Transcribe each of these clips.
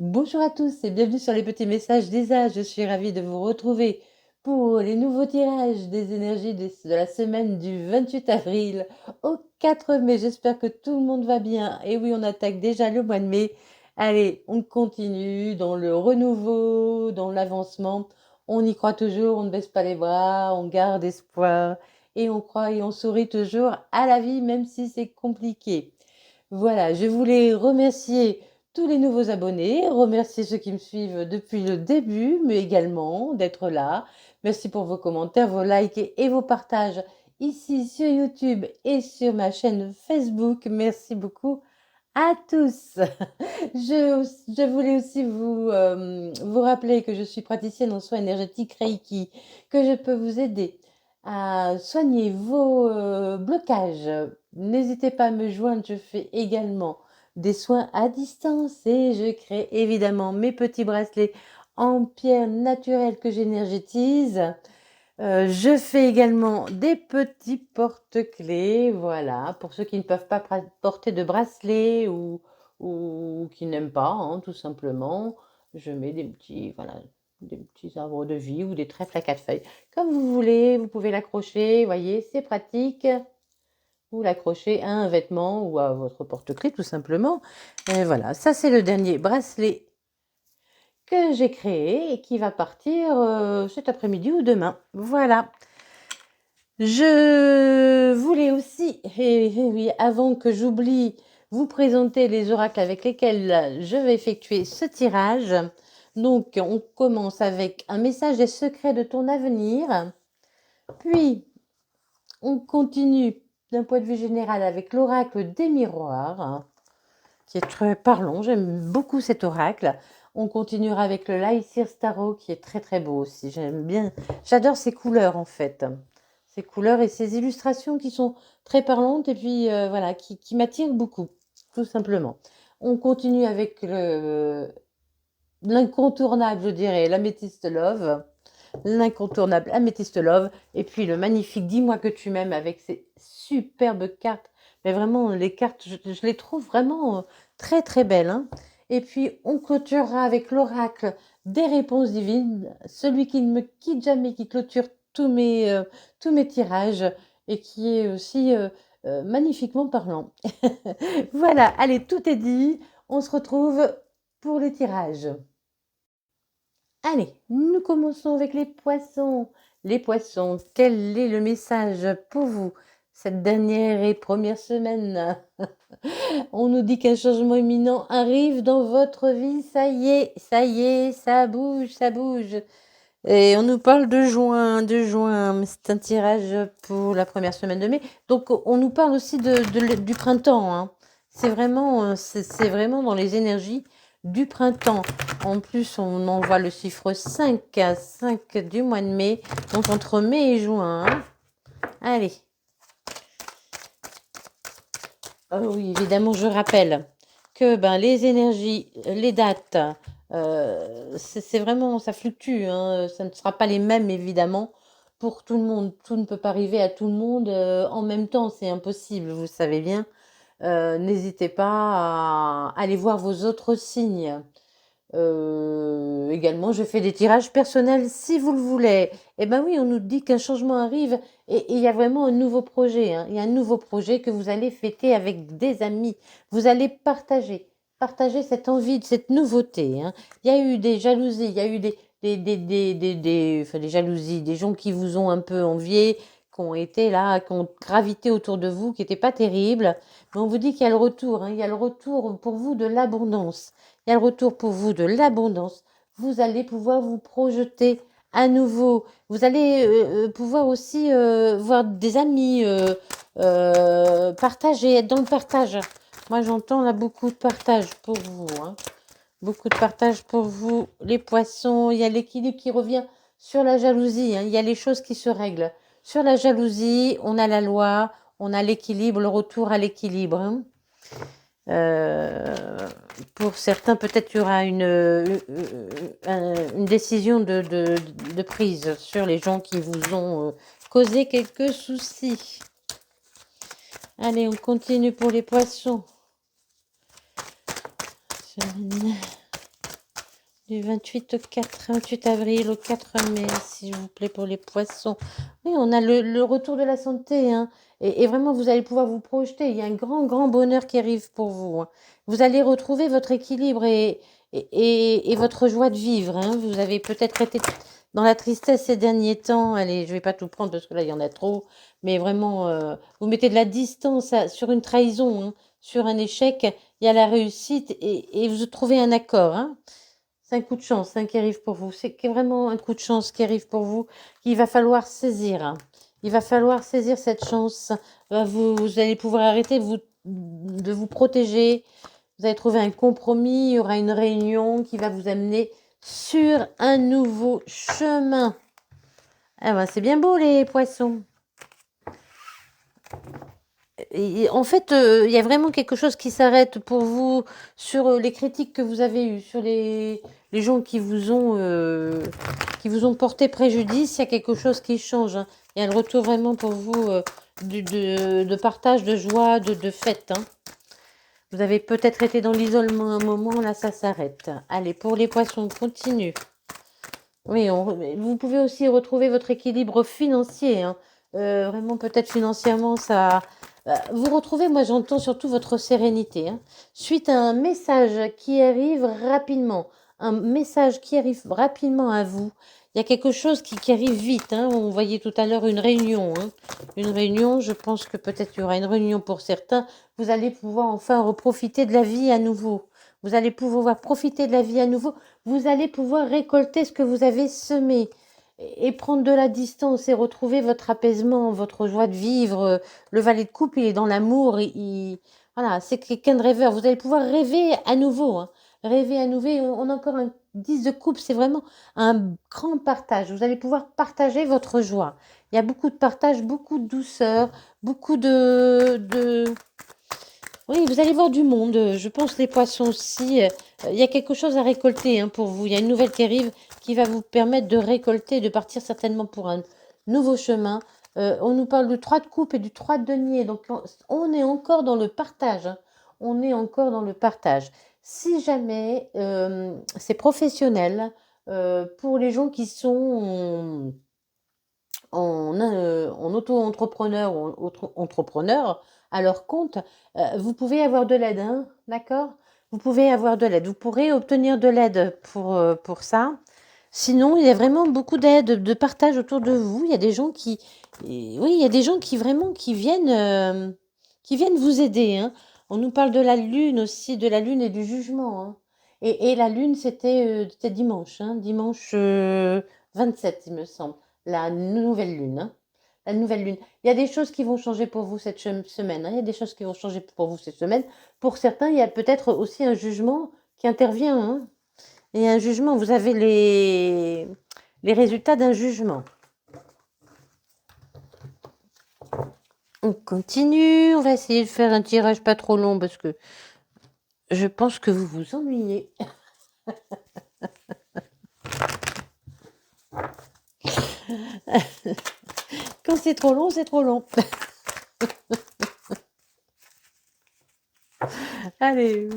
Bonjour à tous et bienvenue sur les petits messages d'Isa. Je suis ravie de vous retrouver pour les nouveaux tirages des énergies de la semaine du 28 avril au 4 mai. J'espère que tout le monde va bien. Et oui, on attaque déjà le mois de mai. Allez, on continue dans le renouveau, dans l'avancement. On y croit toujours, on ne baisse pas les bras, on garde espoir et on croit et on sourit toujours à la vie, même si c'est compliqué. Voilà, je voulais remercier tous les nouveaux abonnés, remercier ceux qui me suivent depuis le début, mais également d'être là. Merci pour vos commentaires, vos likes et vos partages ici sur YouTube et sur ma chaîne Facebook. Merci beaucoup à tous. Je voulais aussi vous rappeler que je suis praticienne en soins énergétiques Reiki, que je peux vous aider à soigner vos blocages. N'hésitez pas à me joindre, je fais également des soins à distance et je crée évidemment mes petits bracelets en pierre naturelle que j'énergétise. Je fais également des petits porte-clés, voilà, pour ceux qui ne peuvent pas porter de bracelet ou qui n'aiment pas, hein, tout simplement. Je mets des petits, voilà, des petits arbres de vie ou des trèfles à 4 feuilles. Comme vous voulez, vous pouvez l'accrocher, voyez, c'est pratique. Vous l'accrochez à un vêtement ou à votre porte-clés, tout simplement. Et voilà, ça c'est le dernier bracelet que j'ai créé et qui va partir cet après-midi ou demain. Voilà. Je voulais aussi, et oui, avant que j'oublie, vous présenter les oracles avec lesquels je vais effectuer ce tirage. Donc, on commence avec un message des secrets de ton avenir. Puis, on continue d'un point de vue général avec l'oracle des miroirs, qui est très parlant. J'aime beaucoup cet oracle. On continuera avec le Lycir Starro, qui est très très beau aussi. J'aime bien, j'adore ces couleurs en fait. Ces couleurs et ces illustrations qui sont très parlantes et puis voilà, qui m'attirent beaucoup, tout simplement. On continue avec l'incontournable, je dirais, l'améthyste love. L'incontournable améthyste love. Et puis le magnifique Dis-moi que tu m'aimes avec ces superbes cartes. Mais vraiment, les cartes, je les trouve vraiment très très belles, hein. Et puis on clôturera avec l'oracle des réponses divines, celui qui ne me quitte jamais, qui clôture tous mes tirages et qui est aussi magnifiquement parlant. Voilà, allez, tout est dit. On se retrouve pour les tirages. Allez, nous commençons avec les poissons. Les poissons, quel est le message pour vous cette dernière et première semaine? On nous dit qu'un changement imminent arrive dans votre vie. Ça y est, ça bouge, ça bouge. Et on nous parle de juin, de juin. Mais c'est un tirage pour la première semaine de mai. Donc on nous parle aussi du printemps, hein. C'est vraiment dans les énergies du printemps. En plus, on envoie le chiffre 5, 5 du mois de mai. Donc entre mai et juin, hein. Allez. Oh oui, évidemment, je rappelle que ben, les énergies, les dates, c'est vraiment, ça fluctue, hein. Ça ne sera pas les mêmes, évidemment, pour tout le monde. Tout ne peut pas arriver à tout le monde en même temps, c'est impossible, vous savez bien. N'hésitez pas à aller voir vos autres signes. Également, je fais des tirages personnels si vous le voulez. Eh ben oui, on nous dit qu'un changement arrive et il y a vraiment un nouveau projet, hein. Il y a un nouveau projet que vous allez fêter avec des amis. Vous allez partager cette envie, cette nouveauté, hein. Il y a eu des jalousies, il y a eu enfin, des jalousies, des gens qui vous ont un peu envié, qui ont été là, qui ont gravité autour de vous, qui n'étaient pas terribles. Mais on vous dit qu'il y a le retour, hein. Il y a le retour pour vous de l'abondance. Il y a le retour pour vous de l'abondance. Vous allez pouvoir vous projeter à nouveau. Vous allez pouvoir aussi voir des amis, partager, être dans le partage. Moi, j'entends là beaucoup de partage pour vous, hein. Beaucoup de partage pour vous, les poissons. Il y a l'équilibre qui revient sur la jalousie, hein. Il y a les choses qui se règlent. Sur la jalousie, on a la loi, on a l'équilibre, le retour à l'équilibre, hein. Euh, pour certains, peut-être il y aura une décision de prise sur les gens qui vous ont causé quelques soucis. Allez, on continue pour les poissons. Du 28 au 28 avril au 4 mai, s'il vous plaît, pour les poissons. Oui, on a le retour de la santé, hein. Et vraiment, vous allez pouvoir vous projeter. Il y a un grand, grand bonheur qui arrive pour vous, hein. Vous allez retrouver votre équilibre et votre joie de vivre, hein. Vous avez peut-être été dans la tristesse ces derniers temps. Allez, je vais pas tout prendre parce que là, il y en a trop. Mais vraiment, vous mettez de la distance sur une trahison, hein, sur un échec. Il y a la réussite et vous trouvez un accord, hein. C'est un coup de chance, hein, qui arrive pour vous. C'est vraiment un coup de chance qui arrive pour vous, qu'il va falloir saisir, hein. Il va falloir saisir cette chance. Vous allez pouvoir arrêter de vous protéger. Vous allez trouver un compromis. Il y aura une réunion qui va vous amener sur un nouveau chemin. Ah ben, c'est bien beau, les poissons. Et en fait, il y a vraiment quelque chose qui s'arrête pour vous sur les critiques que vous avez eues, sur les gens qui vous ont porté préjudice. Il y a quelque chose qui change, hein. Il y a le retour vraiment pour vous de partage, de joie, de fête, hein. Vous avez peut-être été dans l'isolement un moment, là ça s'arrête. Allez, pour les poissons, on continue. Oui, vous pouvez aussi retrouver votre équilibre financier, hein. Vraiment, peut-être financièrement, ça. Vous retrouvez, moi j'entends surtout votre sérénité, hein. Suite à un message qui arrive rapidement, un message qui arrive rapidement à vous, il y a quelque chose qui arrive vite, hein. On voyait tout à l'heure une réunion, hein. Une réunion, je pense que peut-être il y aura une réunion pour certains. Vous allez pouvoir enfin reprofiter de la vie à nouveau. Vous allez pouvoir profiter de la vie à nouveau. Vous allez pouvoir récolter ce que vous avez semé et prendre de la distance et retrouver votre apaisement, votre joie de vivre. Le valet de coupe, il est dans l'amour. Voilà, c'est quelqu'un de rêveur. Vous allez pouvoir rêver à nouveau, hein. Rêver à nouveau. On a encore un 10 de coupe. C'est vraiment un grand partage. Vous allez pouvoir partager votre joie. Il y a beaucoup de partage, beaucoup de douceur, beaucoup de... Oui, vous allez voir du monde. Je pense les poissons aussi. Il y a quelque chose à récolter, hein, pour vous. Il y a une nouvelle qui arrive qui va vous permettre de récolter, de partir certainement pour un nouveau chemin. On nous parle du 3 de coupe et du 3 de denier. Donc, on est encore dans le partage, hein. On est encore dans le partage. Si jamais c'est professionnel, pour les gens qui sont en auto-entrepreneur ou entrepreneur à leur compte, vous pouvez avoir de l'aide, hein, d'accord? Vous pouvez avoir de l'aide. Vous pourrez obtenir de l'aide pour ça. Sinon, il y a vraiment beaucoup d'aide, de partage autour de vous. Il y a des gens oui, il y a des gens qui vraiment qui viennent vous aider, hein. On nous parle de la lune aussi, de la lune et du jugement, hein. Et la lune, c'était dimanche, hein, dimanche 27, il me semble, la nouvelle lune, hein. La nouvelle lune. Il y a des choses qui vont changer pour vous cette semaine, hein. Il y a des choses qui vont changer pour vous cette semaine. Pour certains, il y a peut-être aussi un jugement qui intervient, hein. Et un jugement, vous avez les résultats d'un jugement. On continue, on va essayer de faire un tirage pas trop long parce que je pense que vous vous ennuyez. Quand c'est trop long, c'est trop long. Allez,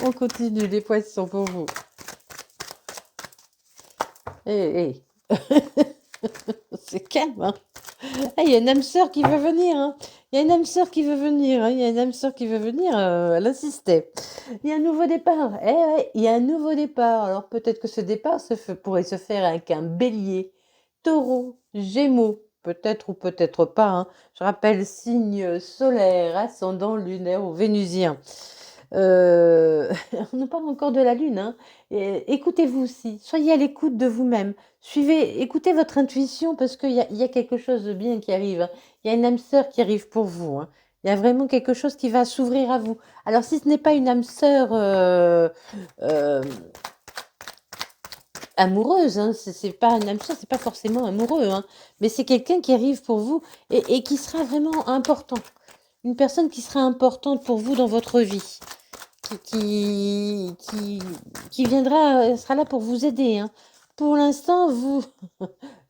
on continue les poissons pour vous. Eh, c'est calme, hein. Ah, il y a une âme sœur qui veut venir, hein. Il y a une âme sœur qui veut venir, hein. Il y a une âme sœur qui veut venir, elle insistait. Il y a un nouveau départ. Eh ouais, il y a un nouveau départ. Alors peut-être que ce départ pourrait se faire avec un bélier, taureau, gémeaux, peut-être ou peut-être pas, hein. Je rappelle signe solaire, ascendant lunaire ou vénusien. On nous parle encore de la lune, hein. Écoutez-vous aussi, soyez à l'écoute de vous-même. Écoutez votre intuition parce qu'il y a quelque chose de bien qui arrive, hein. Il y a une âme sœur qui arrive pour vous, hein. Il y a vraiment quelque chose qui va s'ouvrir à vous. Alors si ce n'est pas une âme sœur euh, amoureuse, hein, c'est pas une âme sœur, c'est pas forcément amoureux, hein, mais c'est quelqu'un qui arrive pour vous et qui sera vraiment important. Une personne qui sera importante pour vous dans votre vie qui, qui, qui viendra, sera là pour vous aider, hein. Pour l'instant, vous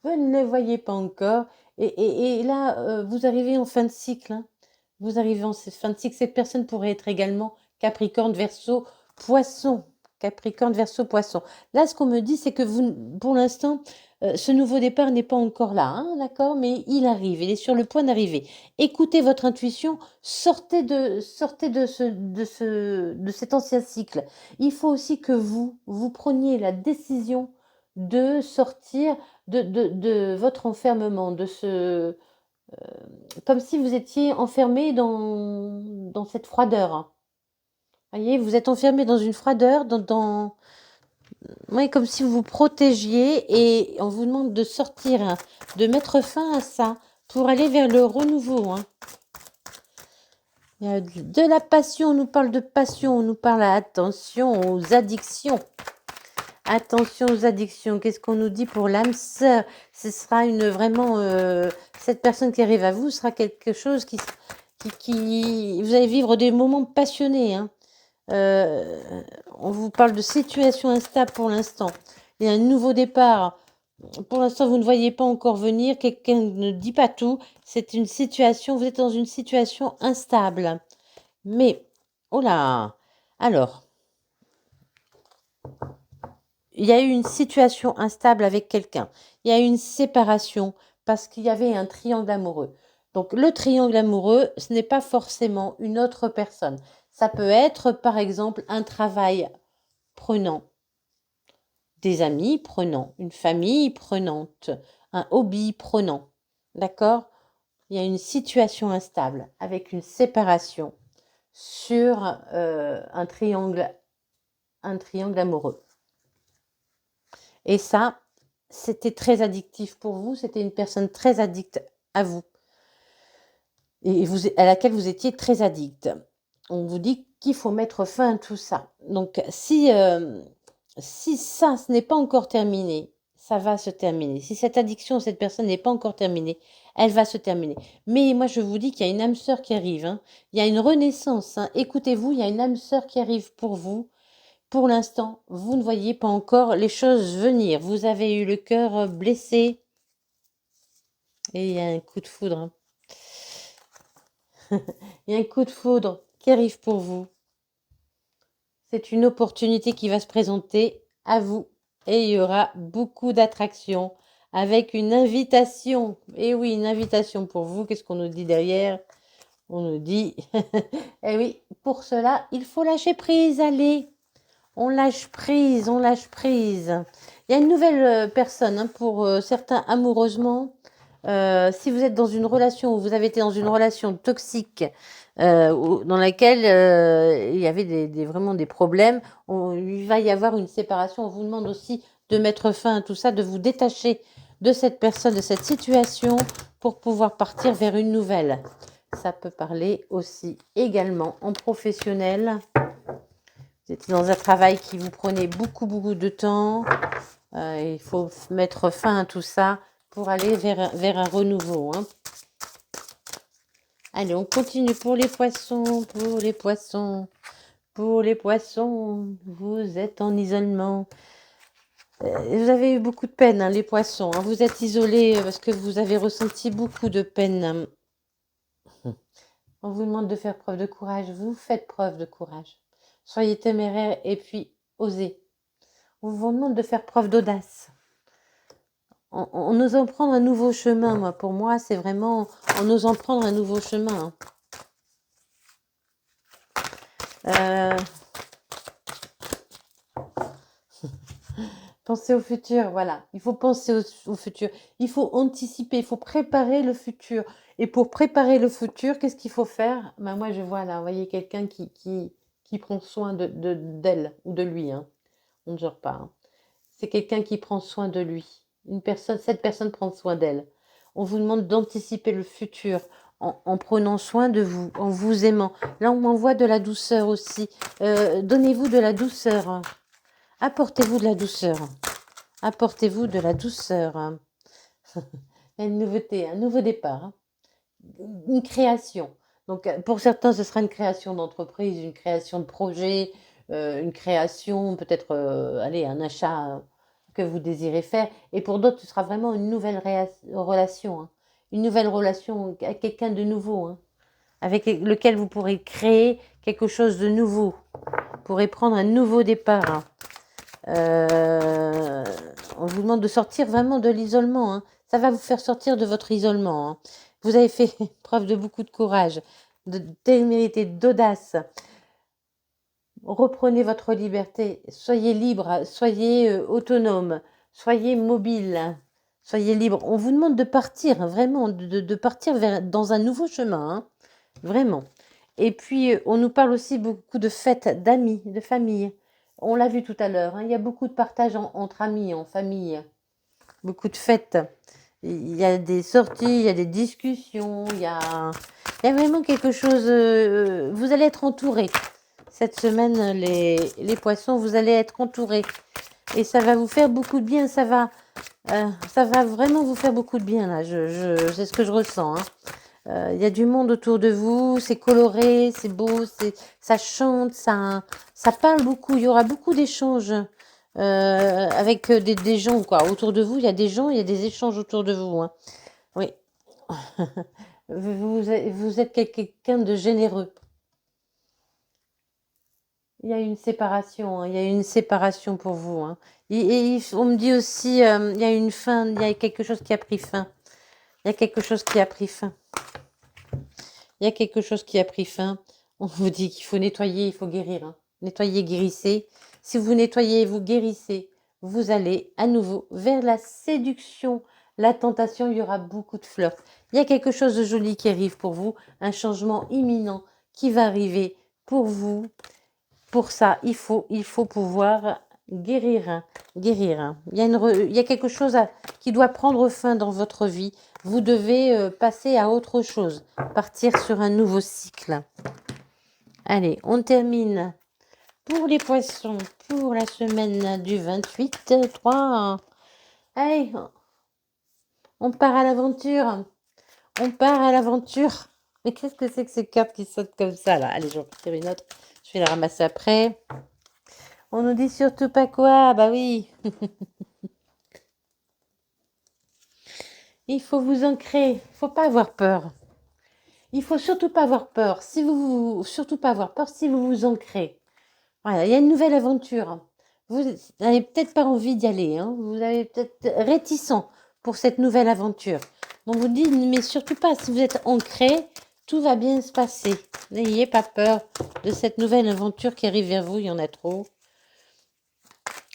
ne le voyez pas encore. Et là, vous arrivez en fin de cycle, hein. Vous arrivez en fin de cycle. Cette personne pourrait être également Capricorne, Verseau, Poisson. Capricorne, Verseau, Poisson. Là, ce qu'on me dit, c'est que vous, pour l'instant, ce nouveau départ n'est pas encore là, hein, d'accord? Mais il arrive, il est sur le point d'arriver. Écoutez votre intuition, sortez de cet ancien cycle. Il faut aussi que vous preniez la décision de sortir de votre enfermement, comme si vous étiez enfermé dans cette froideur, hein. Voyez, vous êtes enfermé dans une froideur, ouais, comme si vous vous protégiez et on vous demande de sortir, hein, de mettre fin à ça pour aller vers le renouveau, hein. Il y a de la passion, on nous parle de passion, on nous parle, attention aux addictions. Attention aux addictions. Qu'est-ce qu'on nous dit pour l'âme sœur? Ce sera vraiment cette personne qui arrive à vous sera quelque chose qui vous allez vivre des moments passionnés, hein. On vous parle de situation instable pour l'instant. Il y a un nouveau départ. Pour l'instant, vous ne voyez pas encore venir. Quelqu'un ne dit pas tout. C'est une situation, vous êtes dans une situation instable. Mais, oh là, alors, il y a eu une situation instable avec quelqu'un. Il y a eu une séparation parce qu'il y avait un triangle amoureux. Donc, le triangle amoureux, ce n'est pas forcément une autre personne. Ça peut être, par exemple, un travail prenant, des amis prenants, une famille prenante, un hobby prenant. D'accord? Il y a une situation instable avec une séparation sur un triangle amoureux. Et ça, c'était très addictif pour vous. C'était une personne très addicte à vous. Et à laquelle vous étiez très addict. On vous dit qu'il faut mettre fin à tout ça. Donc, si ça, ce n'est pas encore terminé, ça va se terminer. Si cette addiction, cette personne n'est pas encore terminée, elle va se terminer. Mais moi, je vous dis qu'il y a une âme sœur qui arrive, hein. Il y a une renaissance, hein. Écoutez-vous, il y a une âme sœur qui arrive pour vous. Pour l'instant, vous ne voyez pas encore les choses venir. Vous avez eu le cœur blessé. Et il y a un coup de foudre, hein. Il y a un coup de foudre qui arrive pour vous. C'est une opportunité qui va se présenter à vous. Et il y aura beaucoup d'attractions avec une invitation. Et oui, une invitation pour vous. Qu'est-ce qu'on nous dit derrière? On nous dit, eh oui, pour cela, il faut lâcher prise. Allez, on lâche prise, on lâche prise. Il y a une nouvelle personne, hein, pour certains amoureusement. Si vous êtes dans une relation ou vous avez été dans une relation toxique dans laquelle il y avait vraiment des problèmes, il va y avoir une séparation. On vous demande aussi de mettre fin à tout ça, de vous détacher de cette personne, de cette situation pour pouvoir partir vers une nouvelle. Ça peut parler aussi également en professionnel. Vous êtes dans un travail qui vous prenait beaucoup de temps. Il faut mettre fin à tout ça pour aller vers un renouveau, hein. Allez, on continue pour les poissons, pour les poissons, pour les poissons. Vous êtes en isolement. Vous avez eu beaucoup de peine, hein, les poissons, hein. Vous êtes isolés parce que vous avez ressenti beaucoup de peine. On vous demande de faire preuve de courage. Vous faites preuve de courage. Soyez téméraire et puis osez. On vous demande de faire preuve d'audace. En osant prendre un nouveau chemin, pour moi, c'est vraiment en osant prendre un nouveau chemin. Pensez au futur, voilà. Il faut penser au futur. Il faut anticiper, il faut préparer le futur. Et pour préparer le futur, qu'est-ce qu'il faut faire? Moi, je vois là, vous voyez, quelqu'un qui prend soin d'elle ou de lui, hein. On ne jure pas, hein. C'est quelqu'un qui prend soin de lui. Cette personne prend soin d'elle. On vous demande d'anticiper le futur en prenant soin de vous, en vous aimant. Là, on m'envoie de la douceur aussi. Donnez-vous de la douceur. Apportez-vous de la douceur. Apportez-vous de la douceur. Il y a une nouveauté, un nouveau départ, hein. Une création. Donc, pour certains, ce sera une création d'entreprise, une création de projet, une création, peut-être, un achat que vous désirez faire. Et pour d'autres, ce sera vraiment une nouvelle relation, hein. Une nouvelle relation avec quelqu'un de nouveau, hein, avec lequel vous pourrez créer quelque chose de nouveau pourrait prendre un nouveau départ. Hein. On vous demande de sortir vraiment de l'isolement. Hein. Ça va vous faire sortir de votre isolement. Hein. Vous avez fait preuve de beaucoup de courage, de témérité, d'audace. Reprenez votre liberté. Soyez libre, soyez autonome, soyez mobile, soyez libre. On vous demande de partir, vraiment, de partir dans un nouveau chemin. Hein. Vraiment. Et puis, on nous parle aussi beaucoup de fêtes, d'amis, de famille. On l'a vu tout à l'heure, hein, il y a beaucoup de partage entre amis, en famille. Beaucoup de fêtes. Il y a des sorties, il y a des discussions, il y a vraiment quelque chose... vous allez être entourés. Cette semaine, les poissons, vous allez être entourés. Et ça va vous faire beaucoup de bien, ça va vraiment vous faire beaucoup de bien, là. C'est ce que je ressens, hein. Il y a du monde autour de vous, c'est coloré, c'est beau, ça chante, ça parle beaucoup. Il y aura beaucoup d'échanges avec des gens, quoi. Autour de vous, il y a des gens, il y a des échanges autour de vous. Hein. Oui. Vous êtes quelqu'un de généreux. Il y a une séparation, hein. Il y a une séparation pour vous. Hein. On me dit aussi, il y a une fin, il y a quelque chose qui a pris fin. Il y a quelque chose qui a pris fin. Il y a quelque chose qui a pris fin. On vous dit qu'il faut nettoyer, il faut guérir. Hein. Nettoyer, guérissez. Si vous nettoyez, vous guérissez, vous allez à nouveau vers la séduction, la tentation. Il y aura beaucoup de fleurs. Il y a quelque chose de joli qui arrive pour vous, un changement imminent qui va arriver pour vous. Pour ça, il faut pouvoir guérir. Hein. Guérir. Hein. Il y a quelque chose qui doit prendre fin dans votre vie. Vous devez passer à autre chose, partir sur un nouveau cycle. Allez, on termine pour les poissons pour la semaine du 28-3. Allez, on part à l'aventure. On part à l'aventure. Mais qu'est-ce que c'est que ces cartes qui sautent comme ça, là? Allez, je vais en tirer une autre. Je vais la ramasser après. On nous dit surtout pas quoi? Bah oui. Il faut vous ancrer. Il faut pas avoir peur. Il faut surtout pas avoir peur. Surtout pas avoir peur si vous vous ancrez. Voilà, il y a une nouvelle aventure. Vous n'avez peut-être pas envie d'y aller. Hein. Vous avez peut-être réticent pour cette nouvelle aventure. On vous dit, mais surtout pas, si vous êtes ancré, tout va bien se passer. N'ayez pas peur de cette nouvelle aventure qui arrive vers vous. Il y en a trop.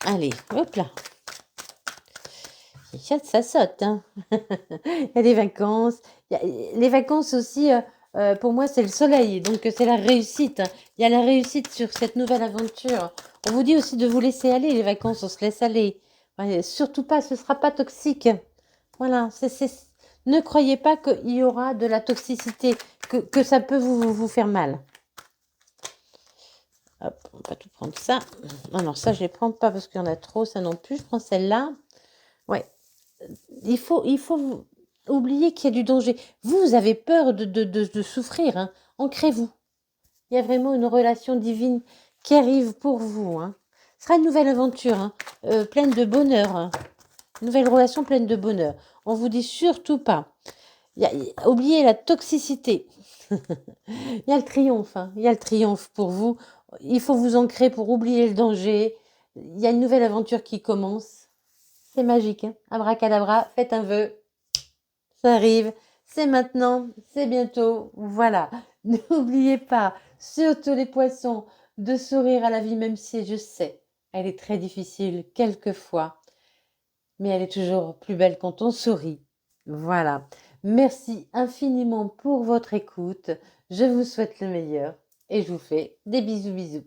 Allez, hop là. Ça saute. Hein. Il y a des vacances. Les vacances aussi, pour moi, c'est le soleil. Donc, c'est la réussite. Il y a la réussite sur cette nouvelle aventure. On vous dit aussi de vous laisser aller. Les vacances, on se laisse aller. Ouais, surtout pas, ce ne sera pas toxique. Voilà. Ne croyez pas qu'il y aura de la toxicité, que ça peut vous faire mal. Hop, on va tout prendre ça. Non, ça, je ne les prends pas parce qu'il y en a trop. Ça non plus. Je prends celle-là. Ouais. Il faut oublier qu'il y a du danger. Vous avez peur de souffrir. Hein. Ancrez-vous. Il y a vraiment une relation divine qui arrive pour vous. Hein. Ce sera une nouvelle aventure, hein, pleine de bonheur. Hein. Une nouvelle relation pleine de bonheur. On vous dit surtout pas. Oubliez la toxicité. Il y a le triomphe. Hein. Il y a le triomphe pour vous. Il faut vous ancrer pour oublier le danger. Il y a une nouvelle aventure qui commence. C'est magique, hein. Abracadabra, faites un vœu. Ça arrive, c'est maintenant, c'est bientôt. Voilà. N'oubliez pas, surtout les poissons, de sourire à la vie, même si je sais, elle est très difficile quelquefois, mais elle est toujours plus belle quand on sourit. Voilà. Merci infiniment pour votre écoute. Je vous souhaite le meilleur et je vous fais des bisous bisous.